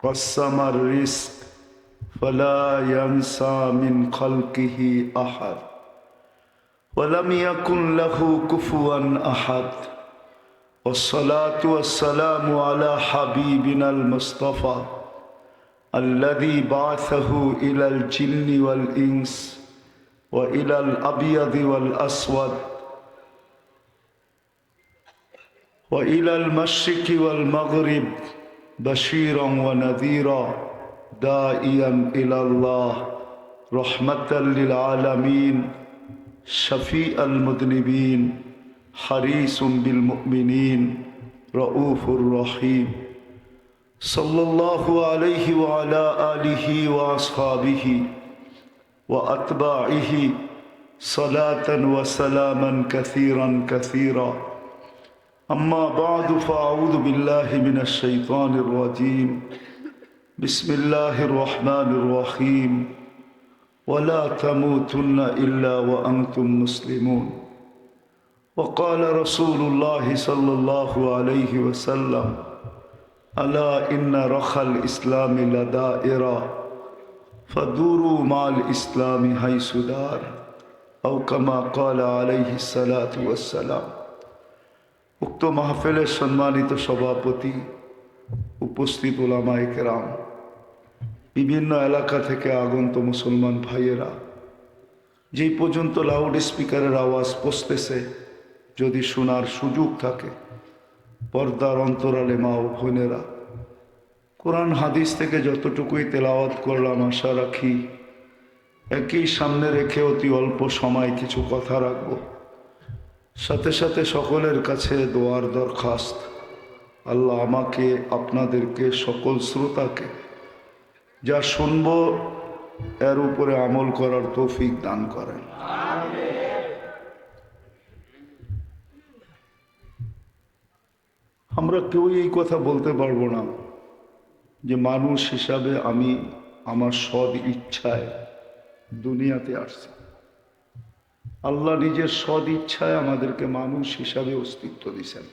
قسم الرزق فلا ينسى من خلقه أحد ولم يكن له كفوا أحد والصلاة والسلام على حبيبنا المصطفى الذي بعثه إلى الجن والإنس وإلى الأبيض والأسود وإلى المشرق والمغرب بشيرا ونذيرا داعيا إلى الله رحمة للعالمين شفيع المذنبين حريص بالمؤمنين رؤوف رحيم صلى الله عليه وعلى آله وأصحابه وأتباعه صلاة وسلاما كثيرا كثيرا أما بعد فأعوذ بالله من الشيطان الرجيم بسم الله الرحمن الرحيم ولا تموتن إلا وأنتم مسلمون وقال رسول الله صلى الله عليه وسلم ألا إن رخى الإسلام لدائرة فدوروا مع الإسلام حيث دار أو كما قال عليه الصلاة والسلام উক্ত মাহফিলের সম্মানিত সভাপতি, উপস্থিত উলামায়ে কেরাম, বিভিন্ন এলাকা থেকে আগত মুসলমান ভাইয়েরা, যেই পর্যন্ত লাউড স্পিকারের আওয়াজ পৌঁছতেছে যদি শোনার সুযোগ থাকে, পর্দার অন্তরালে মা ও বোনেরা, কোরআন হাদিস থেকে যতটুকুই তেলাওয়াত করলাম আশা রাখি একই সামনে রেখে অতি অল্প সময় কিছু কথা রাখবো। সাথে সাথে সকলের কাছে দোয়ার দরখাস্ত, আল্লাহ আমাকে আপনাদেরকে সকল শ্রোতাকে যা শুনব এর উপরে আমল করার তৌফিক দান করেন। আমরা কেউই এই কথা বলতে পারবো না যে মানুষ হিসাবে আমি আমার সৎ ইচ্ছায় দুনিয়াতে আসছি। আল্লাহ নিজের সৎ ইচ্ছায় আমাদেরকে মানুষ হিসাবে অস্তিত্ব দিয়েছেন।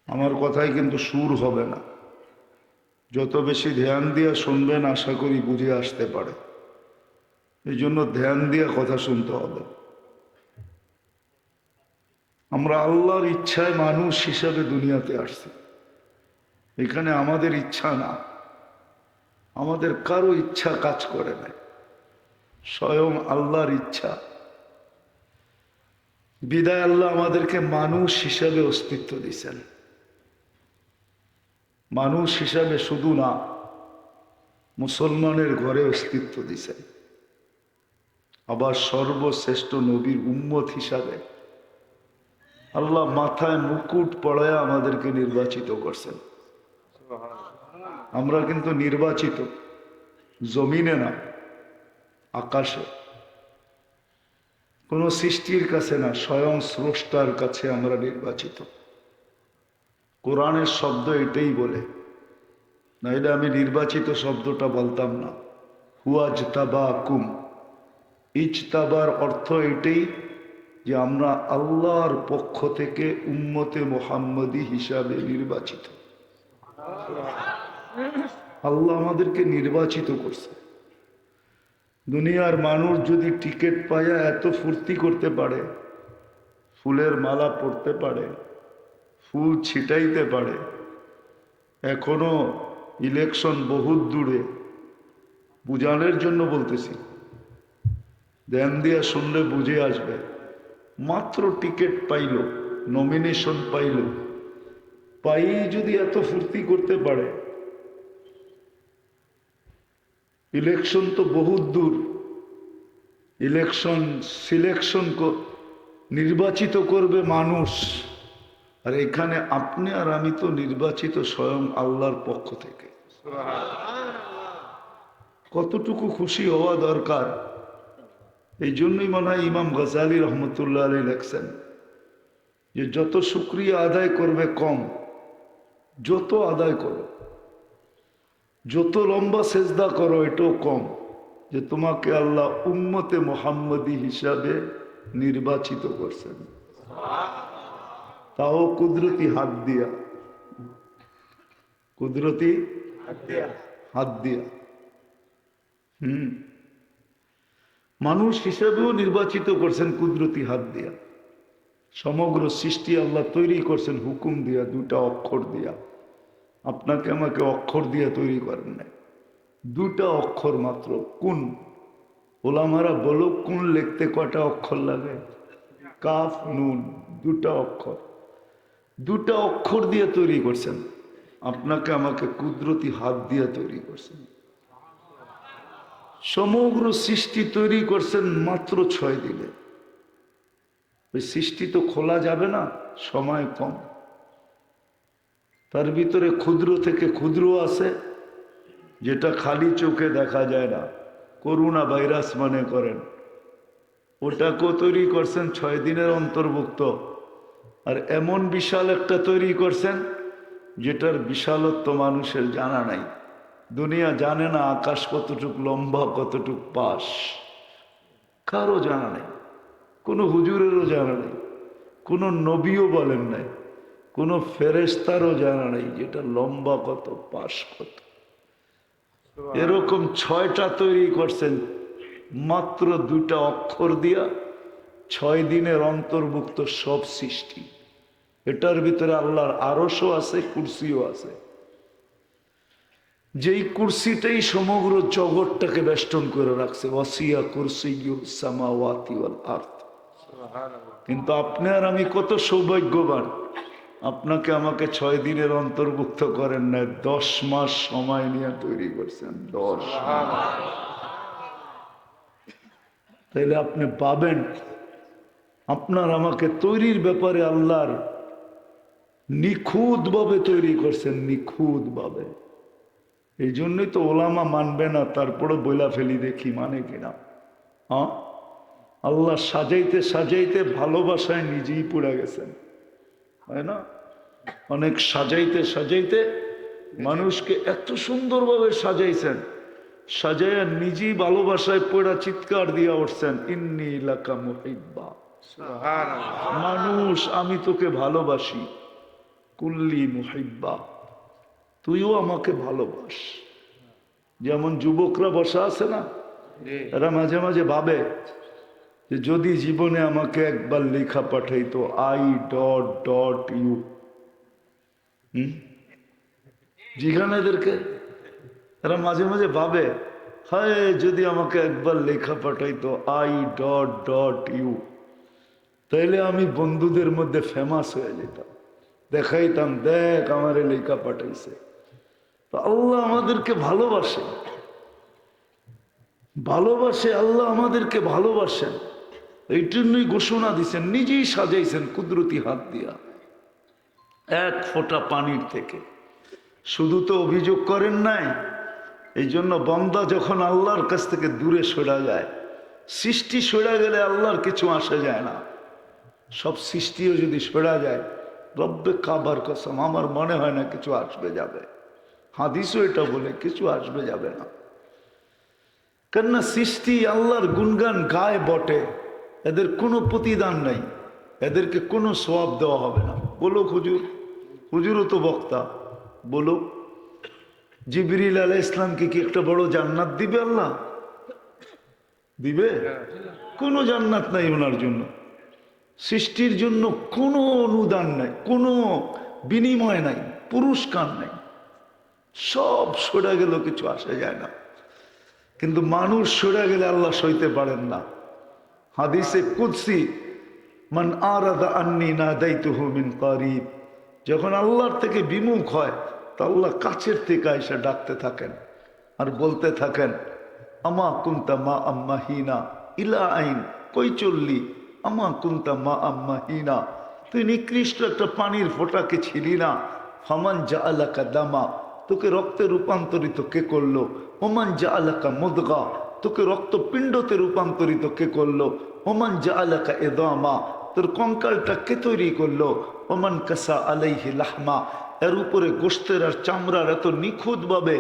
আমার কথাই কিন্তু সুর হবে না, যত বেশি ধ্যান দিয়ে শুনবেন আশা করি বুঝে আসতে পারে। এই জন্য ধ্যান দিয়ে কথা শুনতে হবে। আমরা আল্লাহর ইচ্ছায় মানুষ হিসাবে দুনিয়াতে আসছি। এখানে আমাদের ইচ্ছা না, আমাদের কারো ইচ্ছা কাজ করে না, স্বয়ং আল্লাহর ইচ্ছা। বিদায় আল্লাহ আমাদেরকে মানুষ হিসাবে অস্তিত্ব দিয়েছেন। মানুষ হিসাবে শুধু না, মুসলমানের ঘরে অস্তিত্ব দিয়েছেন। আবার সর্বশ্রেষ্ঠ নবীর উম্মত হিসাবে আল্লাহ মাথায় মুকুট পড়ায় আমাদেরকে নির্বাচিত করছেন। আমরা কিন্তু নির্বাচিত জমিনে না, আকাশে। কোন সৃষ্টির কাছে না, স্বয়ং স্রষ্টার কাছে আমরা নির্বাচিত। কোরআনের শব্দ এটাই বলে, নাইলে আমি নির্বাচিত শব্দটা বলতাম না। হুয়াজতাবাকুম, ইজতাবার অর্থ এটাই যে আমরা আল্লাহর পক্ষ থেকে উম্মতে মুহাম্মদী হিসাবে নির্বাচিত। আল্লাহ আমাদেরকে নির্বাচিত করছে। দুনিয়ার মানুষ যদি টিকিট পায়া এত ফুর্তি করতে পারে, ফুলের মালা পরতে পারে, ফুল ছিটাইতে পারে, এখনো ইলেকশন বহুত দূরে, বুঝানোর জন্য বলতেছি, ধ্যান দিয়ে শুনলে বুঝে আসবে। মাত্র টিকিট পাইল, নমিনেশন পাইল, পাই যদি এত ফুর্তি করতে পারে, ইলেকশন তো বহুত দূর। ইলেকশন সিলেকশন নির্বাচিত করবে মানুষ, আর এখানে আপনি আর আমি তো নির্বাচিত স্বয়ং আল্লাহর পক্ষ থেকে। কতটুকু খুশি হওয়া দরকার। এই জন্যই মনে হয় ইমাম গজালি রহমতুল্লাহ আলাইহি লেখছেন যে যত শুকরিয়া আদায় করবে কম, যত আদায় করো, যত লম্বা সেজদা করো এটাও কম, যে তোমাকে আল্লাহ উম্মতে মুহাম্মদী হিসাবে নির্বাচিত করছেন, তাও কুদরতি হাত দিয়া। কুদরতি হাত দিয়া। মানুষ হিসেবেও নির্বাচিত করছেন কুদরতি হাত দিয়া। সমগ্র সৃষ্টি আল্লাহ তৈরি করছেন হুকুম দিয়া, দুটা অক্ষর দিয়া। আপনাকে আমাকে অক্ষর দিয়া তৈরি করেন নাই, দুটা অক্ষর মাত্র। কোন ওলামারা বলো, কোন লিখতে কয়টা অক্ষর লাগে? কাফ নুন, দুটা অক্ষর। দুটা অক্ষর দিয়ে তৈরি করছেন। আপনাকে আমাকে কুদরতি হাত দিয়ে তৈরি করছেন। সমগ্র সৃষ্টি তৈরি করছেন মাত্র 6 দিনে। ওই সৃষ্টি তো খোলা যাবে না, সময় কম। তার ভিতরে ক্ষুদ্র থেকে ক্ষুদ্র আছে, যেটা খালি চোখে দেখা যায় না। করোনা ভাইরাস মনে করেন, ওটাকেও তৈরি করছেন 6 দিনের অন্তর্ভুক্ত। আর এমন বিশাল একটা তৈরি করছেন যেটার বিশালত্ব মানুষের জানা নাই। দুনিয়া জানে না আকাশ কতটুক লম্বা, কতটুক পাশ, কারো জানা নেই। কোনো হুজুরেরও জানা নেই, কোনো নবীও বলেন নাই, কোনো ফেরেশতারও জানা নেই যেটা লম্বা কত, পাশ কত। এরকম 6টা তৈরি করছেন মাত্র 2টা অক্ষর দিয়া। 6 দিনের অন্তর্ভুক্ত সব সৃষ্টি। এটার ভিতরে আল্লাহর আরশও আছে, কুরসিও আছে। যেই কুরসিটাই সমগ্র জগৎটাকে বেষ্টন করে রাখছে। ওয়াসিয়া কুরসিয়ুস সামাওয়াতি ওয়াল আরদ। কিন্তু আপনি আর আমি কত সৌভাগ্যবান, আপনাকে আমাকে 6 দিনের অন্তর্ভুক্ত করেন না, 10 মাস সময় নিয়ে তৈরি করছেন। 10 মাস। তাইলে আপনি পাবেন আপনার আমাকে তৈরির ব্যাপারে আল্লাহর নিখুঁত ভাবে তৈরি করছেন, নিখুঁত ভাবে। এই জন্যই তো ওলামা মানবে না, তারপরে বইলা ফেলি দেখি মানে কিনা। হ্যাঁ, আল্লাহ সাজাইতে সাজাইতে ভালোবাসায় নিজেই পড়ে গেছেন, তাই না? অনেক সাজাইতে সাজাইতে মানুষকে এত সুন্দরভাবে সাজাইছেন, সাজাইয়া নিজেই ভালোবাসায় পড়া চিৎকার দিয়া উঠছেন, ইন্নী লাকা মুহিব্বা। মানুষ, আমি তোকে ভালোবাসি। কুল্লি মুহিব্বা, তুইও আমাকে ভালোবাস। যেমন যুবকরা বসা আছে না, এরা মাঝে মাঝে ভাবে যে যদি জীবনে আমাকে একবার লেখা পাঠাইতো I.U, যেখানে এদেরকে এরা মাঝে মাঝে ভাবে, হায় যদি আমাকে একবার লেখা পাঠাইতো I.U, তাইলে আমি বন্ধুদের মধ্যে ফেমাস হয়ে যেতাম, দেখাইতাম দেখ আমারে লেখা পাঠাইছে। তো আল্লাহ আমাদেরকে ভালোবাসে, ভালোবাসে। আল্লাহ আমাদেরকে ভালোবাসেন, এই জন্যই ঘোষণা দিচ্ছেন, নিজেই সাজাইছেন কুদরতি হাত দিয়া। এক ফোঁটা পানির থেকে। শুধু তো অভিযোগ করেন নাই। এই জন্য বান্দা যখন আল্লাহর কাছ থেকে দূরে সরে যায়, সৃষ্টি সরে গেলে আল্লাহর কিছু আসে যায় না। সব সৃষ্টিও যদি সরে যায়, রব্বে কাবার কসম আমার মনে হয় না কিছু আসবে যাবে। হাদিসও এটা বলে কিছু আসবে যাবে না। কেননা সৃষ্টি আল্লাহর গুণগান গায় বটে, এদের কোনো প্রতিদান নাই, এদেরকে কোনো সওয়াব দেওয়া হবে না। বলো হুজুর, হুজুরও তো বক্তা, বলো জিবরিল আলাইহিস ইসলামকে কি একটা বড় জান্নাত দিবে আল্লাহ? দিবে? কোনো জান্নাত নাই ওনার জন্য। সৃষ্টির জন্য কোনো অনুদান নাই, কোনো বিনিময় নাই, পুরস্কার নাই। সব সরে গেল, কিছু আসে যায় না। কিন্তু মানুষ সরে গেলে আল্লাহ সইতে পারেন না। হাদিসে কুদসি, মান আরাদা আন্নি নাদাইতুহু মিন কারিব, যখন আল্লাহর থেকে বিমুখ হয় তা আল্লাহ কাছের থেকে এসে ডাকতে থাকেন আর বলতে থাকেন, আমা কুনতা মা আম্মাহিনা ইলা আইন, কই চললি? আমা কুনতা মা আম্মাহিনা, তুই নিকৃষ্ট একটা পানির ফোঁটাকে ছিলি না। ফামান জাআলাকা দামা, তোকে রক্তে রূপান্তরিত কে করলো? ওমান জাআলাকা মুদগা, তোকে রক্তপিণ্ডতে রূপান্তরিত কে করলো? ওমান জাআলাকা ইদামা, তোর কঙ্কালটা কে তৈরি করলো? ওমান কাসা আলাইহি লাহমা, এর উপরে গোশতের আর চামড়ার এত নিখুঁতভাবে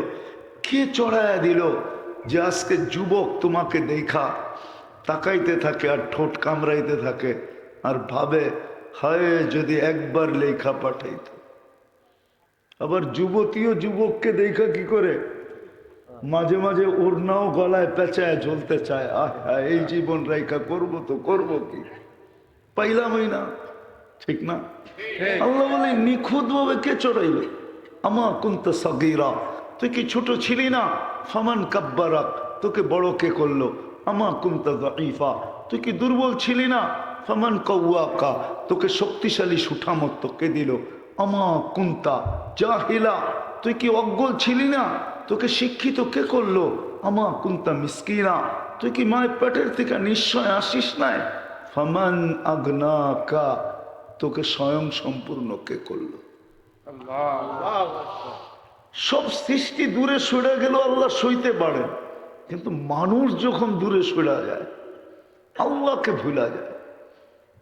কে চড়াইয়া দিল যে আজকে যুবক তোমাকে দেখা তাকাইতে থাকে আর ঠোঁট কামড়াইতে থাকে আর ভাবে, হায় যদি একবার লেখা পাঠাইত। আবার যুবতীও যুবককে দেখা কি করে মাঝে মাঝে ওড়নাও গলায় পেঁচায় ঝুলতে চায়। এই জীবন রেখা করবো তো করবো কি, পাইলামই না। ঠিক না? আল্লাহ বলে নিখুঁত ভাবে কে চড়াইল? আমা কুনতা সাগীরা, তুই কি ছোট ছিলি না? ফামান কাব্বারাক, তোকে বড় কে করলো? আমা কুনতা যায়ীফা, তুই কি দুর্বল ছিলি না? ফামান কাওয়াকা, তোকে শক্তিশালী সুঠামত কে দিল? আমা কুনতা জাহিলা, তুই কি অজ্ঞ ছিলি না? তোকে শিক্ষিত কে করলো? আমা কুনতা মিসকিনা, তুই কি মায়ের পেটের থেকে নিশ্চয় আসিস নাই? ফামান আগনাকা, তোকে স্বয়ং সম্পূর্ণ কে করলো? সব সৃষ্টি দূরে সরে গেল, আল্লাহ সইতে পারেন, কিন্তু মানুষ যখন দূরে সরে যায়, আল্লাহকে ভুলা যায়,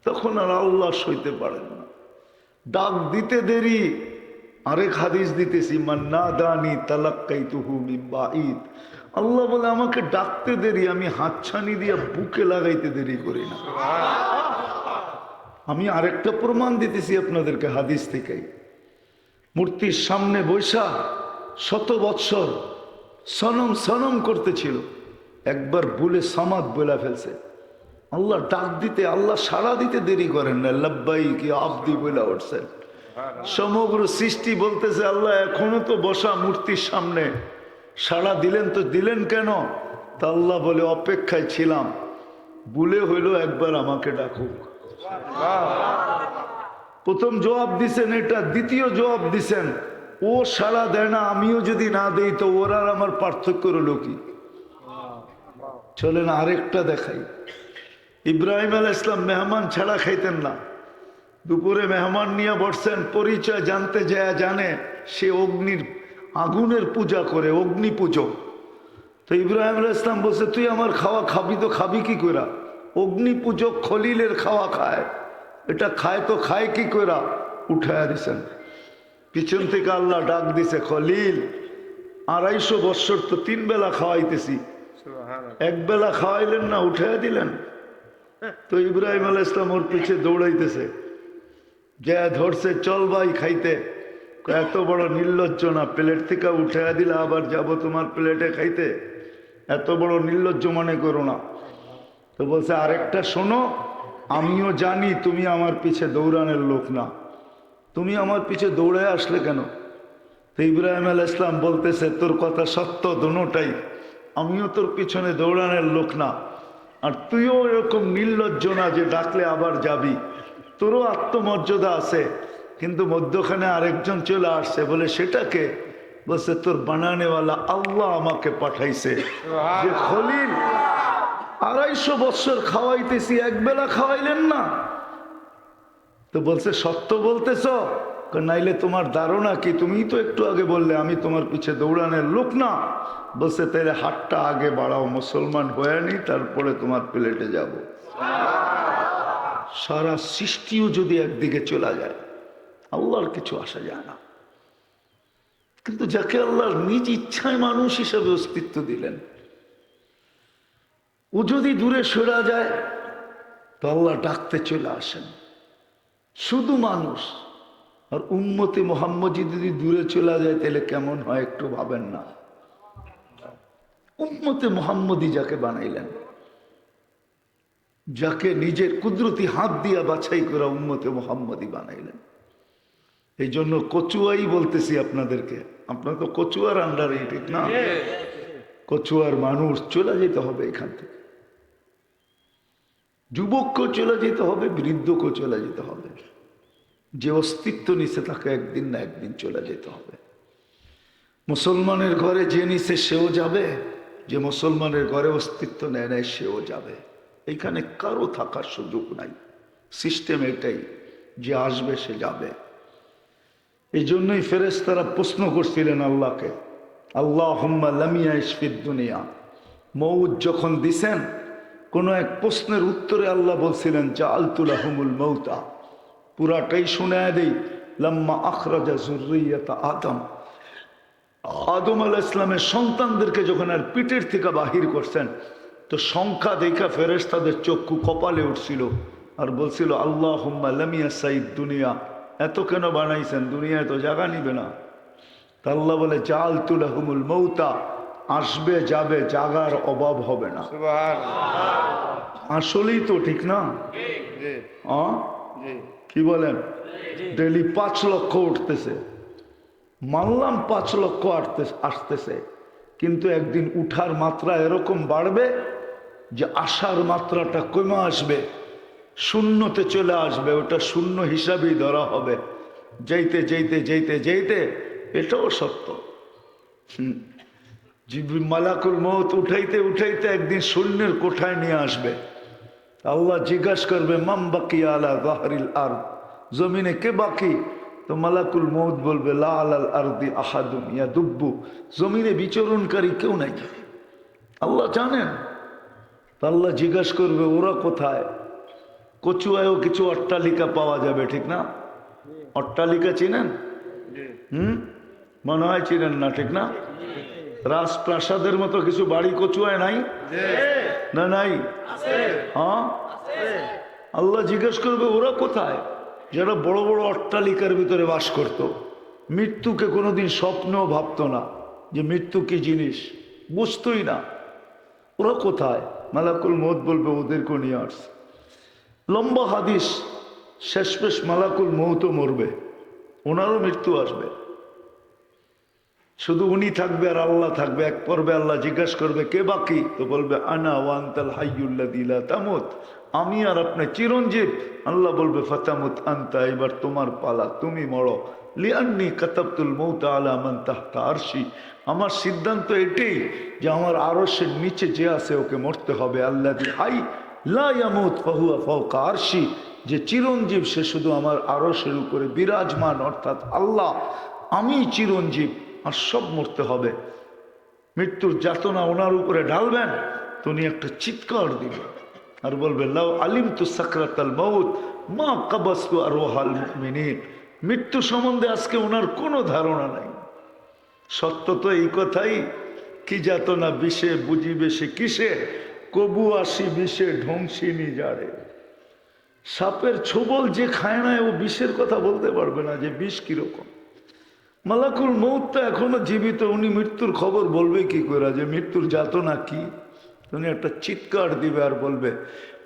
তখন আর আল্লাহ সইতে পারেন না। ডাক দিতে দেরি, আরেক হাদিস দিতেছি, মান্না দানি তালাক্কাইতুহু মিন বাঈদ, আল্লাহ বলে আমাকে ডাকতে দেরি, আমি হাতছানি দিয়ে বুকে লাগাইতে দেরি করি না। আমি আরেকটা প্রমাণ দিতেছি আপনাদেরকে হাদিস থেকেই। মূর্তির সামনে বৈশা শত বৎসর সনম সনম করতেছিল, একবার ভুলে সামাদ বলে ফেলছে। আল্লাহ ডাক দিতে, আল্লাহ সাড়া দিতে দেরি করেন না, লাব্বাইক ইয়া আবদি বলে উঠছেন। সমগ্র সৃষ্টি বলতেছে আল্লাহ এখনো তো বসা মূর্তির সামনে, সাড়া দিলেন তো দিলেন কেন? তা আল্লাহ বলে অপেক্ষায় ছিলাম, ভুলে হইল একবার আমাকে ডাকুক। প্রথম জবাব দিছেন এটা, দ্বিতীয় জবাব দিছেন ও সাড়া দেয় না, আমিও যদি না দেই তো ওর আর আমার পার্থক্য রইল কি? চলেন আরেকটা দেখাই। ইব্রাহিম আলাইহিস সালাম মেহমান ছাড়া খাইতেন না। দুপুরে মেহমান নিয়ে বসছেন, পরিচয় জানতে যায় জানে সে অগ্নির আগুনের পূজা করে, অগ্নি পূজক। তো ইব্রাহিম আলাইহিস সালাম বলছে তুই আমার খাওয়া খাবি তো খাবি কি করে? অগ্নি পূজক খলিলের খাওয়া খায়, এটা খায় তো খায় কি করে? উঠায় দিছেন। পিছন থেকে আল্লাহ ডাক দিছে, খলিল 250 বৎসর তো 3 বেলা খাওয়াইতেছি, এক বেলা খাওয়াইলেন না, উঠায় দিলেন। তো ইব্রাহিম আলাইহিস সালাম ওর পিছে দৌড়াইতেছে, যা ধরছে চল ভাই খাইতে। এত বড় নির্লজ্জ না, প্লেট থেকে উঠায় দিলে আবার যাব তোমার প্লেটে খাইতে, এত বড় নির্লজ্জ মনে করো না। তো বলছে আরেকটা শোনো, আমিও জানি তুমি আমার পিছে দৌড়ানোর লোক না, তুমি আমার পিছে দৌড়ে আসলে কেন? তো ইব্রাহিম আলাইহিস সালাম বলতেছে তোর কথা সত্য দোনোটাই, আমিও তোর পিছনে দৌড়ানোর লোক না, আর তুইও এরকম নির্লজ্জ না যে ডাকলে আবার যাবি, তোরও আত্মমর্যাদা আছে। কিন্তু মধ্যখানে আরেকজন চলে আসছে, বলে সেটাকে? বলছে তোর বানানেওয়ালা আল্লাহ আমাকে পাঠাইছে, যে খলিল 250 বৎসর খাওয়াইতেছি, এক বেলা খাওয়াইলেন না। তো বলছে সত্য বলতেছ? নাইলে তোমার ধারণা কি? তুমি তো একটু আগে বললে আমি তোমার পিছে দৌড়ানোর লোক না। বলছে তাহলে হাতটা আগে বাড়াও, মুসলমান হয়ে নি, তারপরে তোমার প্লেটে যাব। সারা সৃষ্টিও যদি একদিকে চলে যায়, আল্লাহর কিছু আসা যায় না। কিন্তু যাকে আল্লাহর নিজ ইচ্ছায় মানুষ হিসেবে অস্তিত্ব দিলেন, ও যদি দূরে সরে যায় তো আল্লাহ ডাকতে চলে আসেন। শুধু মানুষ আর উম্মতে মুহাম্মদী যদি দূরে চলে যায় তাহলে কেমন হয় একটু ভাবেন না? উম্মতে মুহাম্মদী যাকে বানাইলেন, যাকে নিজের কুদরতি হাত দিয়া বাছাই করা উম্মতে মুহাম্মদী বানাইলেন। এই জন্য কচুয়াই বলতেছি আপনাদেরকে, আপনারা তো কচুয়ার আন্ডারে, ঠিক না? কচুয়ার মানুষ চলে যেতে হবে এখান থেকে, যুবককেও চলে যেতে হবে, বৃদ্ধকেও চলে যেতে হবে। যে অস্তিত্ব নিছে তাকে একদিন না একদিন চলে যেতে হবে। মুসলমানের ঘরে যে নিছে সেও যাবে, যে মুসলমানের ঘরে অস্তিত্ব নেয় নেয় সেও যাবে। এইখানে কারো থাকার সুযোগ নাই, সিস্টেম এটাই, যে আসবে সে যাবে। এই জন্যই ফেরেশতারা প্রশ্ন করছিলেন আল্লাহকে, আল্লাহুম্মা লাম ইয়াইশ ফিদ দুনিয়া। মউত যখন দিছেন, কোনো এক প্রশ্নের উত্তরে আল্লাহ বলছিলেন জাআলতু লাহুমুল মাউতা, পুরাটাই শুনায় দেই। লাম্মা আখরাজা যুররিয়াতা আদম, আদম আলাইহিস সালামের সন্তানদেরকে যখন আর পিঠের থেকে বাহির করছেন, তো সংখ্যা দেখা ফেরেশতাদের চক্ষু কপালে উঠছিল আর বলছিল আল্লাহুম্মা লাম ইয়াসাইদ দুনিয়া, এত কেন বানাইছেন? দুনিয়ায় তো জায়গা নিবে না, আল্লাহ বলে জাআলতু লাহুমুল মৌতা, আসবে যাবে, জাগার অভাব হবে না। আসলেই তো ঠিক না? কি বলেন? ডেলি 5 লক্ষ উঠতেছে, মানলাম 5 লক্ষ আসতেছে, কিন্তু একদিন উঠার মাত্রা এরকম বাড়বে যে আসার মাত্রাটা কমে আসবে, শূন্যতে চলে আসবে, ওটা শূন্য হিসাবেই ধরা হবে। যেতে যেতে যেতে যেতে, এটাও সত্য। মালাকুল মউত উঠাইতে উঠাইতে একদিন শূন্যের কোঠায় নিয়ে আসবে। আল্লাহ জিজ্ঞাসা করবে মাম বাকি আলা যাহরিল আরদ, জমিনে কে বাকি? তো মালাকুল মউত বলবে লা আলাল আরদি আহাদুন ইয়াদুব্বু, জমিনে বিচরণকারী কেউ নাই। আল্লাহ জানেন। আল্লাহ জিজ্ঞাসা করবে ওরা কোথায়? কচুয়ায়ও কিছু অট্টালিকা পাওয়া যাবে, ঠিক না? অট্টালিকা চিনেন? মনে হয় চিনেন না, ঠিক না? রাজপ্রাসাদের মতো কিছু বাড়ি কচুয়ায় নাই না? নাই? হ্যাঁ, আল্লাহ জিজ্ঞেস করবে ওরা কোথায়? যারা বড় বড় অট্টালিকার ভিতরে বাস করত, মৃত্যুকে কোনোদিন স্বপ্নেও ভাবতো না যে মৃত্যু কি জিনিস, বুঝতোই না। ওরা কোথায়? মালাকুল মউত বলবে ওদেরকেও নিয়ে আসছে। লম্বা হাদিস, শেষমেশ মালাকুল মউতও মরবে, ওনারও মৃত্যু আসবে। শুধু উনি থাকবে আর আল্লাহ থাকবে। এক পর্বে আল্লাহ জিজ্ঞাসা করবে কে বাকি? তো বলবে আনা ওয়া আনতাল হাইয়ুল্লাযী লা তামুত, আমি আর আপনি চিরঞ্জীব। আল্লাহ বলবে ফাতামুত আনতা, এবার তোমার পালা, তুমি মরো। লিআন্নী কাতাবতুল মাউতা আলা মান তাহতা আরশি, আমার সিদ্ধান্ত এটাই যে আমার আরশের নিচে যে আছে ওকে মরতে হবে। আল্লাযী হাই লা ইয়ামুত ফাহুয়া ফাওকা আরশি, যে চিরঞ্জীব সে শুধু আমার আরশের উপরে বিরাজমান, অর্থাৎ আল্লাহ। আমি চিরঞ্জীব, আর সব মরতে হবে। মৃত্যুর যাতনা ওনার উপরে ঢালবেন, তো উনি একটা চিৎকার দিবেন আর বলবে লাউ আলিমতু সাকরাতাল মাউত মা কাবাসতু আরওয়াহাল মুমিনিন। মৃত্যু সম্বন্ধে আজকে ওনার কোনো ধারণা নাই। সত্য তো এই কথাই, কি যাতনা বিষে বুঝিবে সে কিসে, কবু আসি বিষে ধ্বংসিনী যারে। সাপের ছোবল যে খায় না ও বিষের কথা বলতে পারবে না যে বিষ কিরকম। মালাকুল মউত এখনো জীবিত, উনি মৃত্যুর খবর বলবে কি করে যে মৃত্যুর যাতনা কি? উনি একটা চিৎকার দিবে আর বলবে,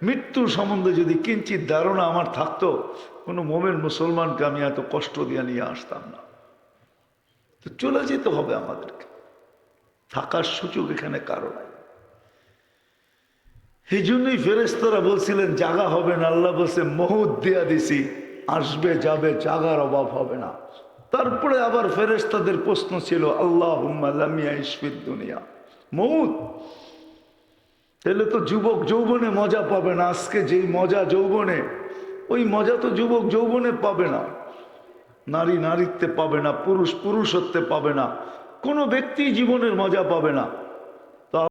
মৃত্যুর সম্বন্ধে যদি কিঞ্চিত ধারণা আমার থাকতো, কোনো মোমেন মুসলমানকে আমি এত কষ্ট দিয়ে নিয়ে আসতাম না। তো চলে যেতে হবে আমাদেরকে, থাকার সুযোগ এখানে কারো নাই। এই জন্যই ফেরেশতারা বলছিলেন জাগা হবে না। আল্লাহ বলছে মউত দিয়া দিছি, আসবে যাবে, জাগার অভাব হবে না। তারপরে আবার ফেরেশতাদের প্রশ্ন ছিল আল্লাহুম্মা লাম ইয়াইশ ফিদ দুনিয়া মউত, তাহলে তো যুবক যৌবনে মজা পাবে না। আজকে যেই মজা যৌবনে, ওই মজা তো যুবক যৌবনে পাবে না। নারী নারীত্বে পাবে না, পুরুষ পুরুষত্বে পাবে না, কোনো ব্যক্তি জীবনের মজা পাবে না।